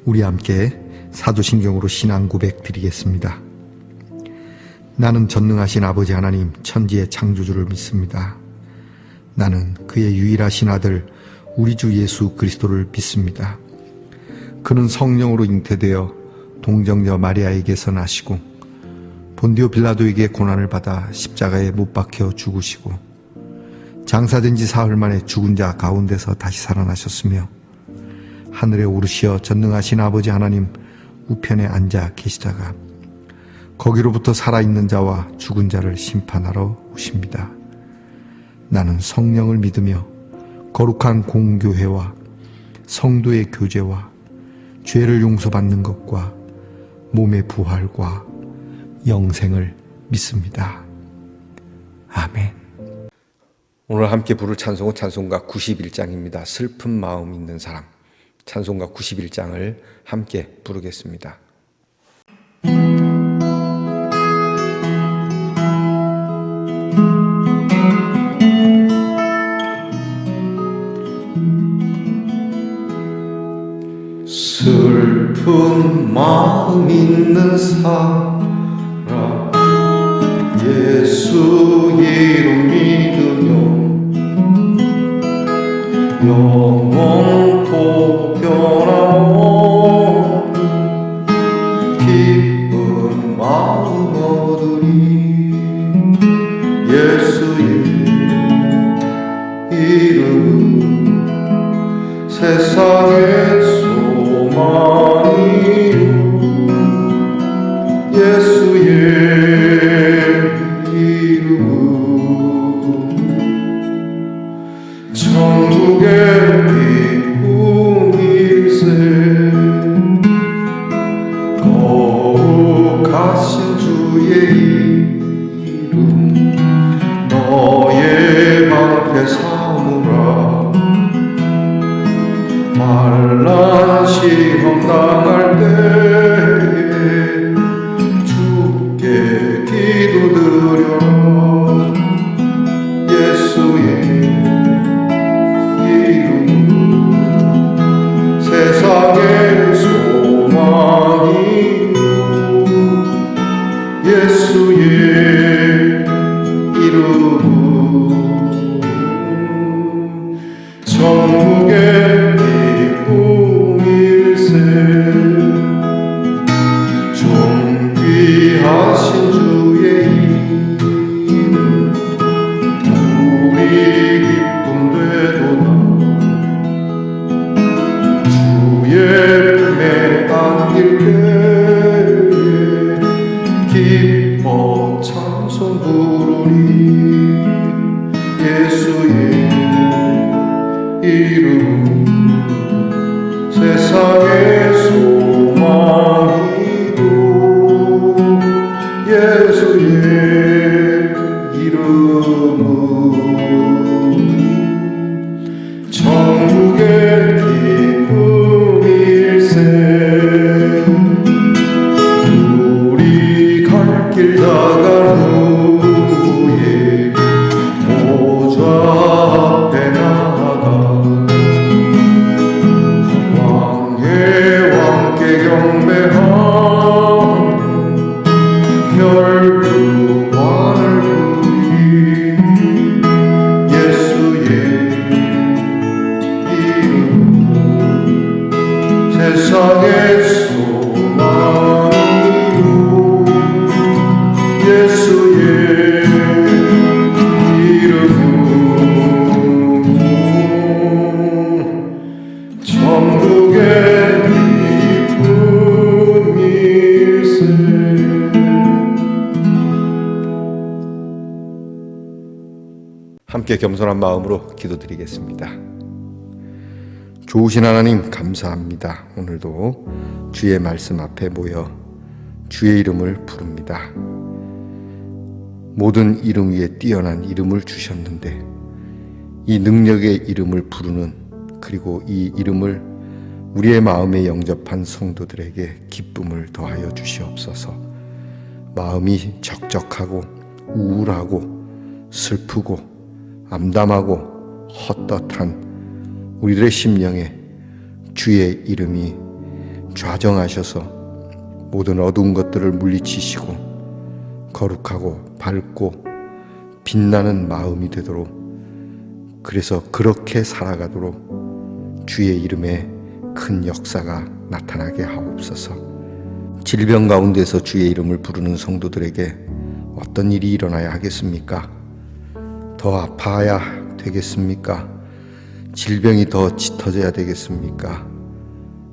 우리 함께 사도신경으로 신앙 고백 드리겠습니다. 나는 전능하신 아버지 하나님 천지의 창조주를 믿습니다. 나는 그의 유일하신 아들 우리 주 예수 그리스도를 믿습니다. 그는 성령으로 잉태되어 동정녀 마리아에게서 나시고 본디오 빌라도에게 고난을 받아 십자가에 못 박혀 죽으시고 장사된 지 사흘 만에 죽은 자 가운데서 다시 살아나셨으며 하늘에 오르시어 전능하신 아버지 하나님 우편에 앉아 계시다가 거기로부터 살아있는 자와 죽은 자를 심판하러 오십니다. 나는 성령을 믿으며 거룩한 공교회와 성도의 교제와 죄를 용서받는 것과 몸의 부활과 영생을 믿습니다. 아멘. 오늘 함께 부를 찬송은 찬송가 91장입니다. 슬픈 마음 있는 사람. 찬송가 91장을 함께 부르겠습니다. 슬픈 마음 있는 사람 예수 이름 믿으며 영원토 변함없는 기쁜 마음 얻으리. 예수의 이름은 세상의 소망이요 예수의 이름은 천국의 기쁨일세. 거룩하신 주의 이름 너의 방패 삼으라. 환난 시험 당할 때에 주께 기도드려라. 예수의 이름은 세상의 소망이요 예수의 이름은 천국의 기쁨일세. 존귀하신 주의 이름 우리 기쁨 되도다. 주의 품에 안길 때에 기뻐 찬송 부르리. 예수의 이름 세상의 소망이고 예수의 이름은 천국의 기쁨일세. 우리 갈 길 다간 후에 보좌 앞에 나아가 왕의 왕께 경배하는 혈투관을 부리. 예수의 이름은 세상의 소망이요 예수의 이름은 천국의 기쁨일세. 함께 겸손한 마음으로 기도드리겠습니다. 좋으신 하나님 감사합니다. 오늘도 주의 말씀 앞에 모여 주의 이름을 부릅니다. 모든 이름 위에 뛰어난 이름을 주셨는데 이 능력의 이름을 부르는 그리고 이 이름을 우리의 마음에 영접한 성도들에게 기쁨을 더하여 주시옵소서. 마음이 적적하고 우울하고 슬프고 암담하고 헛덧한 우리들의 심령에 주의 이름이 좌정하셔서 모든 어두운 것들을 물리치시고 거룩하고 밝고 빛나는 마음이 되도록, 그래서 그렇게 살아가도록 주의 이름에 큰 역사가 나타나게 하옵소서. 질병 가운데서 주의 이름을 부르는 성도들에게 어떤 일이 일어나야 하겠습니까? 더 아파야 되겠습니까? 질병이 더 짙어져야 되겠습니까?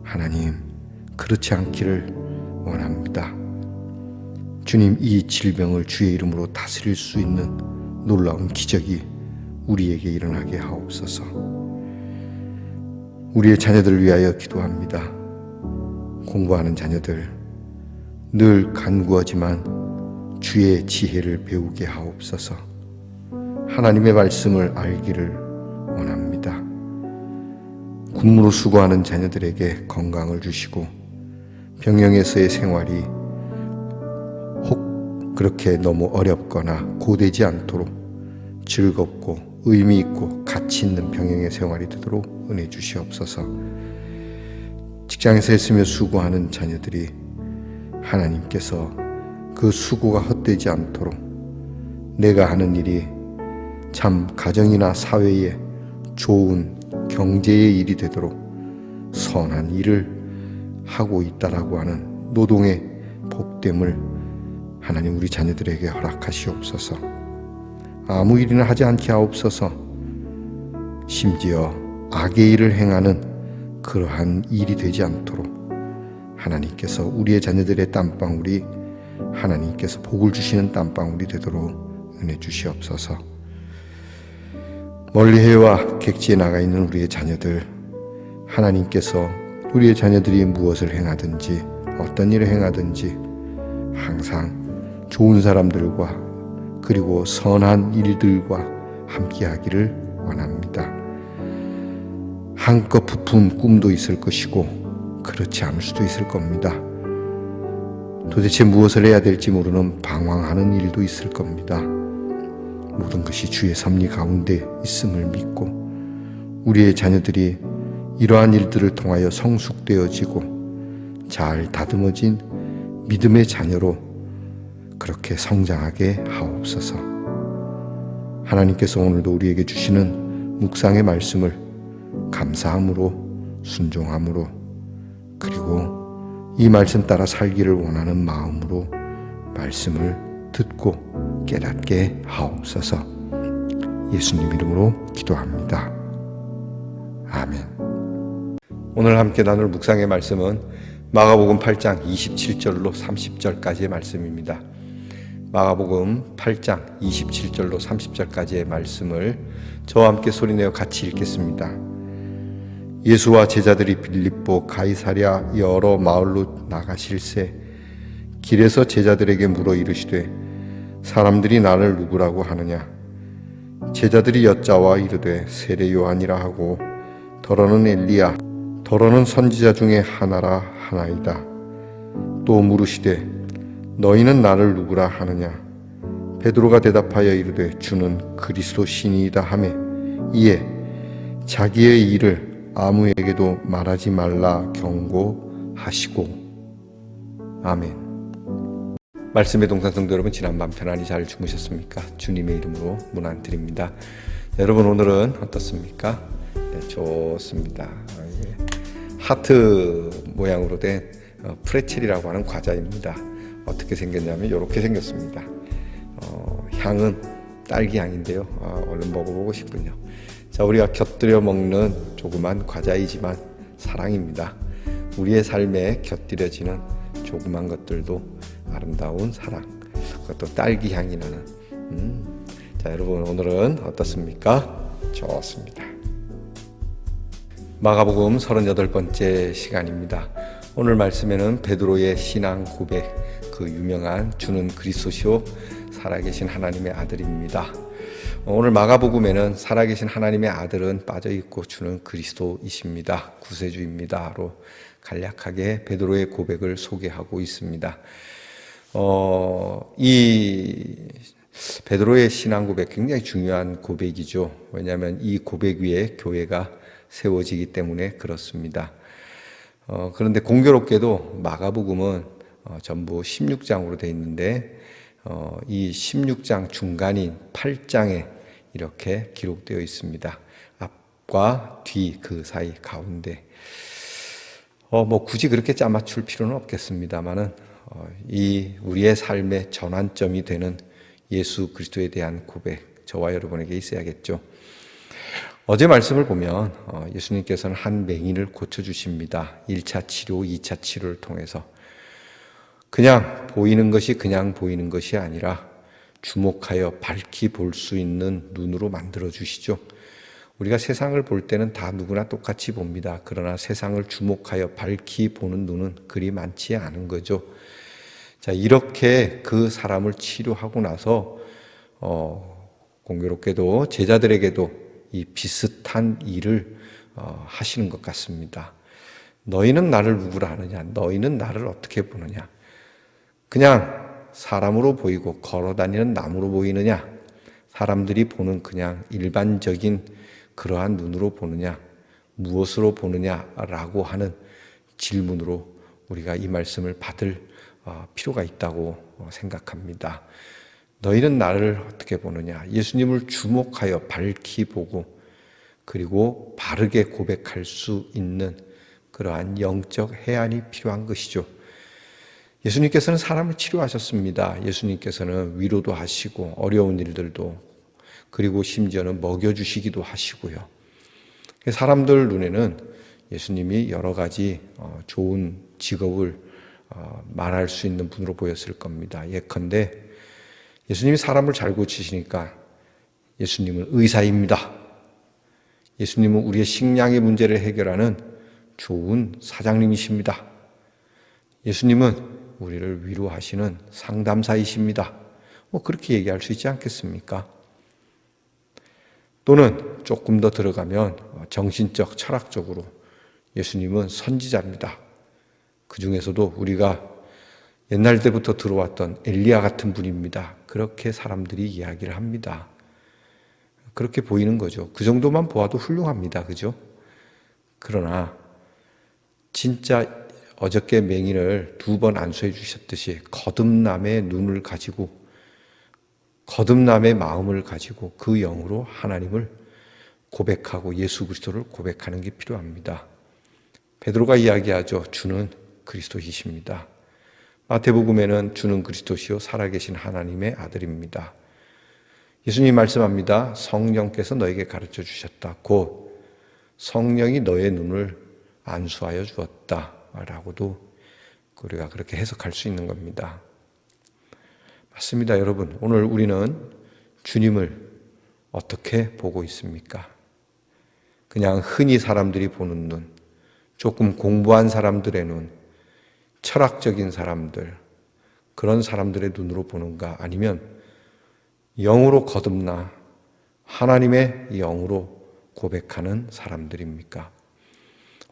하나님, 그렇지 않기를 원합니다. 주님, 이 질병을 주의 이름으로 다스릴 수 있는 놀라운 기적이 우리에게 일어나게 하옵소서. 우리의 자녀들을 위하여 기도합니다. 공부하는 자녀들 늘 간구하지만 주의 지혜를 배우게 하옵소서. 하나님의 말씀을 알기를 원합니다. 군무로 수고하는 자녀들에게 건강을 주시고 병영에서의 생활이 혹 그렇게 너무 어렵거나 고되지 않도록 즐겁고 의미 있고 가치 있는 병영의 생활이 되도록 은혜 주시옵소서. 직장에서 있으며 수고하는 자녀들이 하나님께서 그 수고가 헛되지 않도록 내가 하는 일이 참 가정이나 사회에 좋은 경제의 일이 되도록 선한 일을 하고 있다라고 하는 노동의 복됨을 하나님 우리 자녀들에게 허락하시옵소서. 아무 일이나 하지 않게 하옵소서. 심지어 악의 일을 행하는 그러한 일이 되지 않도록 하나님께서 우리의 자녀들의 땀방울이 하나님께서 복을 주시는 땀방울이 되도록 은혜 주시옵소서. 멀리해와 객지에 나가 있는 우리의 자녀들, 하나님께서 우리의 자녀들이 무엇을 행하든지 어떤 일을 행하든지 항상 좋은 사람들과 그리고 선한 일들과 함께하기를 원합니다. 한껏 부푼 꿈도 있을 것이고 그렇지 않을 수도 있을 겁니다. 도대체 무엇을 해야 될지 모르는 방황하는 일도 있을 겁니다. 모든 것이 주의 섭리 가운데 있음을 믿고 우리의 자녀들이 이러한 일들을 통하여 성숙되어지고 잘 다듬어진 믿음의 자녀로 그렇게 성장하게 하옵소서. 하나님께서 오늘도 우리에게 주시는 묵상의 말씀을 감사함으로 순종함으로 그리고 이 말씀 따라 살기를 원하는 마음으로 말씀을 듣고 깨닫게 하옵소서. 예수님 이름으로 기도합니다. 아멘. 오늘 함께 나눌 묵상의 말씀은 마가복음 8장 27절로 30절까지의 말씀입니다. 마가복음 8장 27절로 30절까지의 말씀을 저와 함께 소리내어 같이 읽겠습니다. 예수와 제자들이 빌립보 가이사랴 여러 마을로 나가실새 길에서 제자들에게 물어 이르시되 사람들이 나를 누구라고 하느냐? 제자들이 여짜와 이르되 세례 요한이라 하고 더러는 엘리야 더러는 선지자 중에 하나라 하나이다. 또 물으시되 너희는 나를 누구라 하느냐? 베드로가 대답하여 이르되 주는 그리스도 신이이다 하매 이에 자기의 일을 아무에게도 말하지 말라 경고하시고. 아멘. 말씀의 동산성도 여러분, 지난밤 편안히 잘 주무셨습니까? 주님의 이름으로 문안드립니다. 여러분 오늘은 어떻습니까? 네, 좋습니다. 하트 모양으로 된 프레첼이라고 하는 과자입니다. 어떻게 생겼냐면 이렇게 생겼습니다. 향은 딸기 향인데요. 얼른 먹어보고 싶군요. 자, 우리가 곁들여 먹는 조그만 과자이지만 사랑입니다. 우리의 삶에 곁들여지는 조그만 것들도 아름다운 사랑, 그것도 딸기 향이 나는 자, 여러분 오늘은 어떻습니까? 좋습니다. 마가복음 38번째 시간입니다. 오늘 말씀에는 베드로의 신앙 고백, 그 유명한 주는 그리스도시요 살아계신 하나님의 아들입니다. 오늘 마가복음에는 살아계신 하나님의 아들은 빠져있고 주는 그리스도이십니다. 구세주입니다로 간략하게 베드로의 고백을 소개하고 있습니다. 이 베드로의 신앙 고백 굉장히 중요한 고백이죠. 왜냐하면 이 고백 위에 교회가 세워지기 때문에 그렇습니다. 그런데 공교롭게도 마가복음은 전부 16장으로 되어 있는데 이 16장 중간인 8장에 이렇게 기록되어 있습니다. 앞과 뒤 그 사이 가운데 뭐 굳이 그렇게 짜맞출 필요는 없겠습니다만은 이 우리의 삶의 전환점이 되는 예수 그리스도에 대한 고백 저와 여러분에게 있어야겠죠. 어제 말씀을 보면 예수님께서는 한 맹인을 고쳐주십니다. 1차 치료, 2차 치료를 통해서 그냥 보이는 것이 그냥 보이는 것이 아니라 주목하여 밝히 볼 수 있는 눈으로 만들어 주시죠. 우리가 세상을 볼 때는 다 누구나 똑같이 봅니다. 그러나 세상을 주목하여 밝히 보는 눈은 그리 많지 않은 거죠. 자, 이렇게 그 사람을 치료하고 나서 공교롭게도 제자들에게도 이 비슷한 일을 하시는 것 같습니다. 너희는 나를 누구라 하느냐? 너희는 나를 어떻게 보느냐? 그냥 사람으로 보이고 걸어다니는 나무로 보이느냐? 사람들이 보는 그냥 일반적인 그러한 눈으로 보느냐? 무엇으로 보느냐라고 하는 질문으로 우리가 이 말씀을 받을 필요가 있다고 생각합니다. 너희는 나를 어떻게 보느냐? 예수님을 주목하여 밝히 보고 그리고 바르게 고백할 수 있는 그러한 영적 해안이 필요한 것이죠. 예수님께서는 사람을 치료하셨습니다. 예수님께서는 위로도 하시고 어려운 일들도 그리고 심지어는 먹여주시기도 하시고요. 사람들 눈에는 예수님이 여러 가지 좋은 직업을 말할 수 있는 분으로 보였을 겁니다. 예컨대 예수님이 사람을 잘 고치시니까 예수님은 의사입니다. 예수님은 우리의 식량의 문제를 해결하는 좋은 사장님이십니다. 예수님은 우리를 위로하시는 상담사이십니다. 그렇게 얘기할 수 있지 않겠습니까? 또는 조금 더 들어가면 정신적, 철학적으로 예수님은 선지자입니다. 그 중에서도 우리가 옛날 때부터 들어왔던 엘리야 같은 분입니다. 그렇게 사람들이 이야기를 합니다. 그렇게 보이는 거죠. 그 정도만 보아도 훌륭합니다. 그죠? 그러나 진짜 어저께 맹인을 2번 안수해 주셨듯이 거듭남의 눈을 가지고 거듭남의 마음을 가지고 그 영으로 하나님을 고백하고 예수 그리스도를 고백하는 게 필요합니다. 베드로가 이야기하죠. 주는 그리스도이십니다. 마태복음에는 주는 그리스도시요 살아계신 하나님의 아들입니다. 예수님 말씀합니다. 성령께서 너에게 가르쳐 주셨다. 곧 성령이 너의 눈을 안수하여 주었다. 라고도 우리가 그렇게 해석할 수 있는 겁니다. 맞습니다, 여러분. 오늘 우리는 주님을 어떻게 보고 있습니까? 그냥 흔히 사람들이 보는 눈, 조금 공부한 사람들의 눈, 철학적인 사람들, 그런 사람들의 눈으로 보는가? 아니면 영으로 거듭나 하나님의 영으로 고백하는 사람들입니까?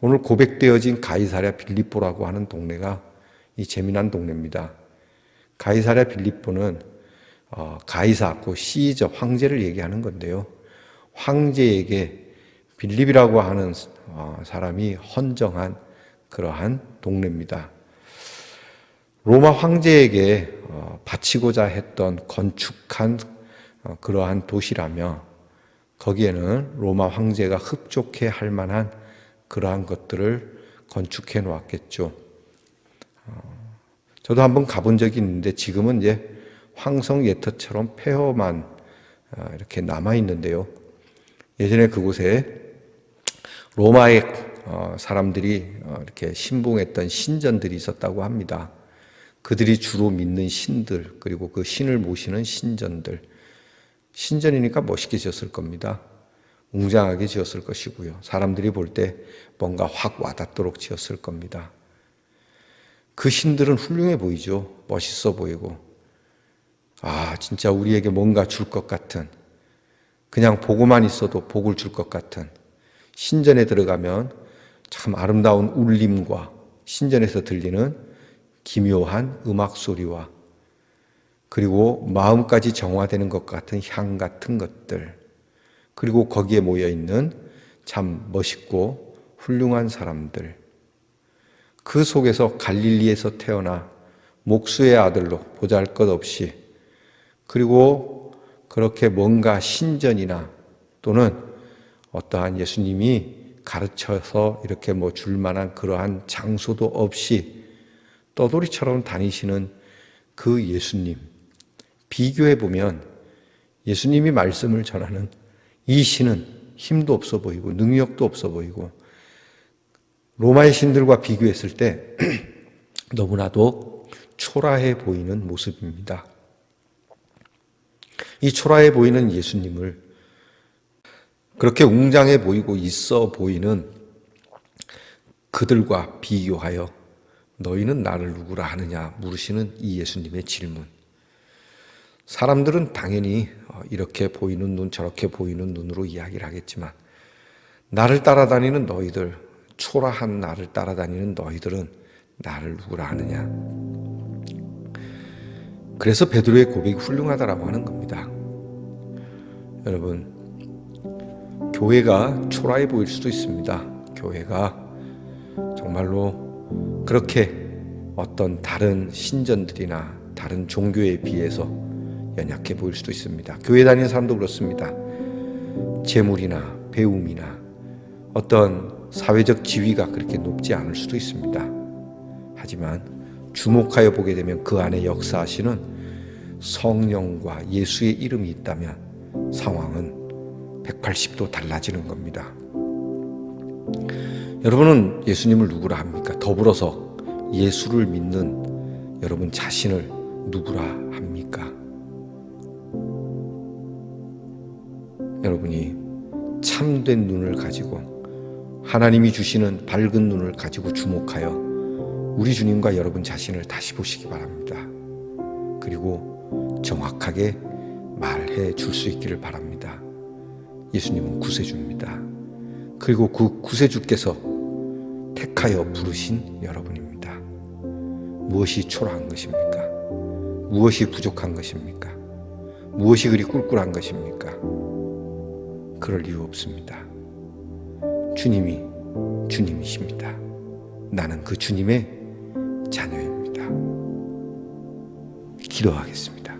오늘 고백되어진 가이사랴 빌립보라고 하는 동네가 이 재미난 동네입니다. 가이사랴 빌립보는 가이사, 그 시저, 황제를 얘기하는 건데요. 황제에게 빌립이라고 하는 사람이 헌정한 그러한 동네입니다. 로마 황제에게 바치고자 했던 건축한 그러한 도시라며 거기에는 로마 황제가 흡족해 할 만한 그러한 것들을 건축해 놓았겠죠. 저도 한번 가본 적이 있는데 지금은 이제 황성 예터처럼 폐허만 이렇게 남아 있는데요. 예전에 그곳에 로마의 사람들이 이렇게 신봉했던 신전들이 있었다고 합니다. 그들이 주로 믿는 신들, 그리고 그 신을 모시는 신전들. 신전이니까 멋있게 지었을 겁니다. 웅장하게 지었을 것이고요. 사람들이 볼 때 뭔가 확 와닿도록 지었을 겁니다. 그 신들은 훌륭해 보이죠. 멋있어 보이고. 진짜 우리에게 뭔가 줄 것 같은, 그냥 보고만 있어도 복을 줄 것 같은, 신전에 들어가면 참 아름다운 울림과 신전에서 들리는 기묘한 음악 소리와 그리고 마음까지 정화되는 것 같은 향 같은 것들, 그리고 거기에 모여있는 참 멋있고 훌륭한 사람들, 그 속에서 갈릴리에서 태어나 목수의 아들로 보잘것없이, 그리고 그렇게 뭔가 신전이나 또는 어떠한 예수님이 가르쳐서 이렇게 뭐 줄 만한 그러한 장소도 없이 떠돌이처럼 다니시는 그 예수님, 비교해 보면 예수님이 말씀을 전하는 이 신은 힘도 없어 보이고 능력도 없어 보이고 로마의 신들과 비교했을 때 너무나도 초라해 보이는 모습입니다. 이 초라해 보이는 예수님을 그렇게 웅장해 보이고 있어 보이는 그들과 비교하여 너희는 나를 누구라 하느냐 물으시는 이 예수님의 질문. 사람들은 당연히 이렇게 보이는 눈 저렇게 보이는 눈으로 이야기를 하겠지만 나를 따라다니는 너희들, 초라한 나를 따라다니는 너희들은 나를 누구라 하느냐. 그래서 베드로의 고백이 훌륭하다라고 하는 겁니다. 여러분, 교회가 초라해 보일 수도 있습니다. 교회가 정말로 그렇게 어떤 다른 신전들이나 다른 종교에 비해서 연약해 보일 수도 있습니다. 교회 다니는 사람도 그렇습니다. 재물이나 배움이나 어떤 사회적 지위가 그렇게 높지 않을 수도 있습니다. 하지만 주목하여 보게 되면 그 안에 역사하시는 성령과 예수의 이름이 있다면 상황은 180도 달라지는 겁니다. 여러분은 예수님을 누구라 합니까? 더불어서 예수를 믿는 여러분 자신을 누구라 합니까? 여러분이 참된 눈을 가지고 하나님이 주시는 밝은 눈을 가지고 주목하여 우리 주님과 여러분 자신을 다시 보시기 바랍니다. 그리고 정확하게 말해 줄 수 있기를 바랍니다. 예수님은 구세주입니다. 그리고 그 구세주께서 택하여 부르신 여러분입니다. 무엇이 초라한 것입니까? 무엇이 부족한 것입니까? 무엇이 그리 꿀꿀한 것입니까? 그럴 이유 없습니다. 주님이 주님이십니다. 나는 그 주님의 자녀입니다. 기도하겠습니다.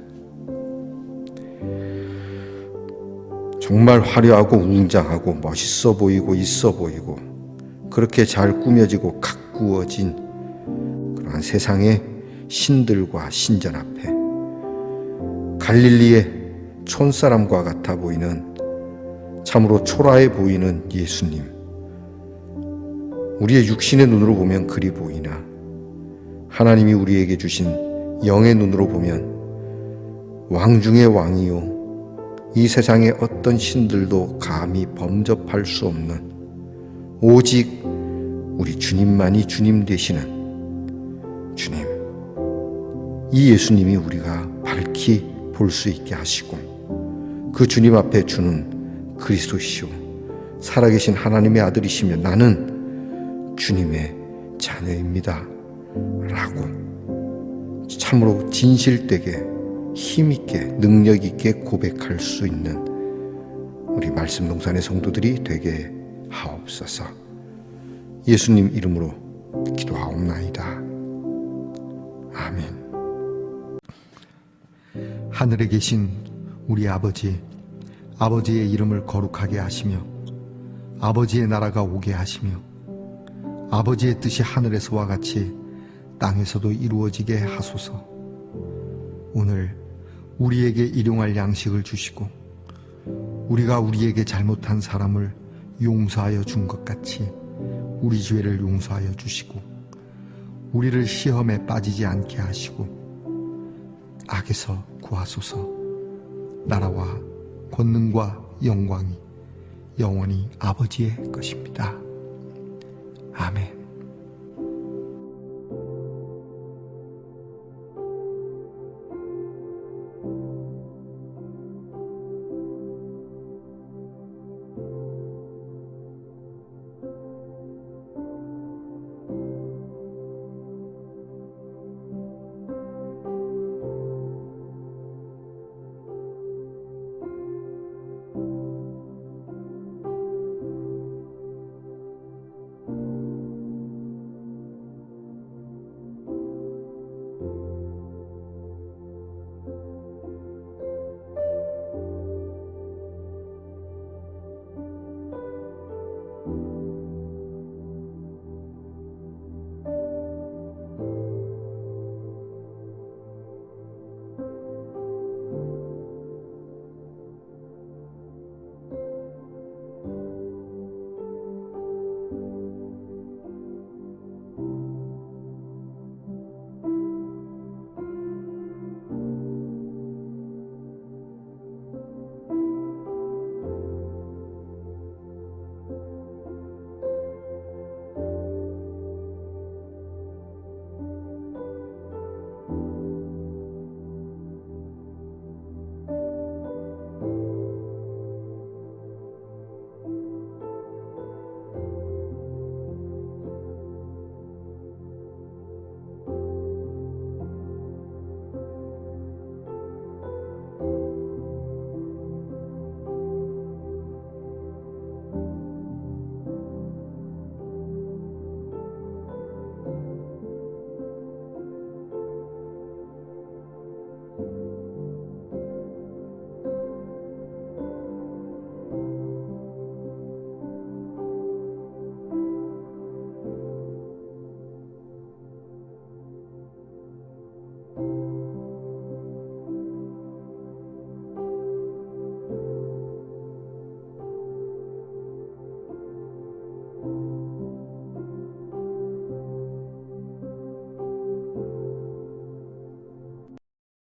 정말 화려하고 웅장하고 멋있어 보이고 있어 보이고 그렇게 잘 꾸며지고 가꾸어진 그러한 세상의 신들과 신전 앞에 갈릴리의 촌사람과 같아 보이는 참으로 초라해 보이는 예수님, 우리의 육신의 눈으로 보면 그리 보이나 하나님이 우리에게 주신 영의 눈으로 보면 왕 중의 왕이요 이 세상의 어떤 신들도 감히 범접할 수 없는 오직 우리 주님만이 주님 되시는 주님, 이 예수님이 우리가 밝히 볼 수 있게 하시고 그 주님 앞에 주는 그리스도시오 살아계신 하나님의 아들이시며 나는 주님의 자녀입니다 라고 참으로 진실되게 힘있게 능력있게 고백할 수 있는 우리 말씀동산의 성도들이 되게 하옵소서. 예수님 이름으로 기도하옵나이다. 아멘. 하늘에 계신 우리 아버지, 아버지의 이름을 거룩하게 하시며 아버지의 나라가 오게 하시며 아버지의 뜻이 하늘에서와 같이 땅에서도 이루어지게 하소서. 오늘 우리에게 일용할 양식을 주시고 우리가 우리에게 잘못한 사람을 용서하여 준 것 같이 우리 죄를 용서하여 주시고 우리를 시험에 빠지지 않게 하시고 악에서 구하소서. 나라와 권능과 영광이 영원히 아버지의 것입니다. 아멘.